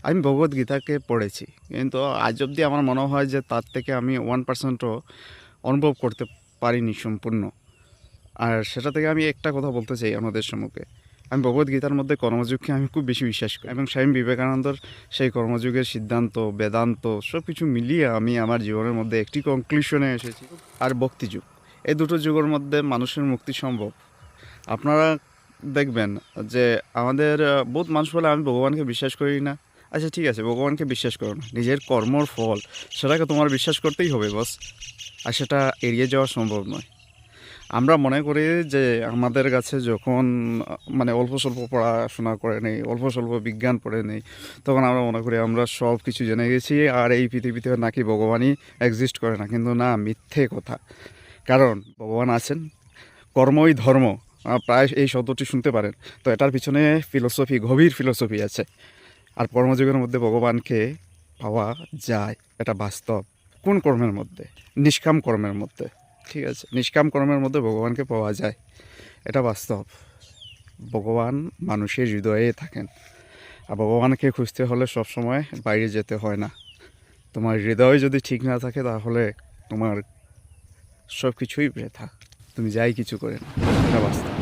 আমি ভগবদ্গীতাকে পড়েছি, কিন্তু আজ অবধি আমার মনে হয় যে তার থেকে আমি 1%ও অনুভব করতে পারিনি সম্পূর্ণ। আর সেটা থেকে আমি একটা কথা বলতে চাই আমাদের সম্মুখে, আমি ভগবদ্গীতার মধ্যে কর্মযোগকে আমি খুব বেশি বিশ্বাস করি, এবং স্বামী বিবেকানন্দর সেই কর্মযোগের সিদ্ধান্ত, বেদান্ত সব কিছু মিলিয়ে আমি আমার জীবনের মধ্যে একটি কনক্লুশনে এসেছি। আর ভক্তিযুগ, এই দুটো যুগের মধ্যে মানুষের মুক্তি সম্ভব। আপনারা দেখবেন যে আমাদের বহুত মানুষ বলে আমি ভগবানকে বিশ্বাস করি না। আচ্ছা ঠিক আছে, ভগবানকে বিশ্বাস করো না, নিজের কর্মর ফল সেটাকে তোমার বিশ্বাস করতেই হবে বস। আর সেটা এড়িয়ে যাওয়া সম্ভব নয়। আমরা মনে করি যে আমাদের কাছে যখন মানে অল্প স্বল্প পড়াশোনা করে নেই, অল্প স্বল্প বিজ্ঞান পড়ে নেই, তখন আমরা মনে করি আমরা সব কিছু জেনে গেছি আর এই পৃথিবীতে নাকি ভগবানই এক্সিস্ট করে না। কিন্তু না, মিথ্যে কথা। কারণ ভগবান আছেন, কর্মই ধর্ম, প্রায় এই শব্দটি শুনতে পারেন। তো এটার পিছনে ফিলোসফি, গভীর ফিলোসফি আছে। আর কর্মযোগের মধ্যে ভগবানকে পাওয়া যায়, এটা বাস্তব। কোন কর্মের মধ্যে? নিষ্কাম কর্মের মধ্যে। ঠিক আছে, নিষ্কাম কর্মের মধ্যে ভগবানকে পাওয়া যায়, এটা বাস্তব। ভগবান মানুষের হৃদয়ে থাকেন। আর ভগবানকে খুঁজতে হলে সবসময় বাইরে যেতে হয় না। তোমার হৃদয় যদি ঠিক না থাকে তাহলে তোমার সব কিছুই বৃথা, তুমি যাই কিছু করে না, এটা বাস্তব।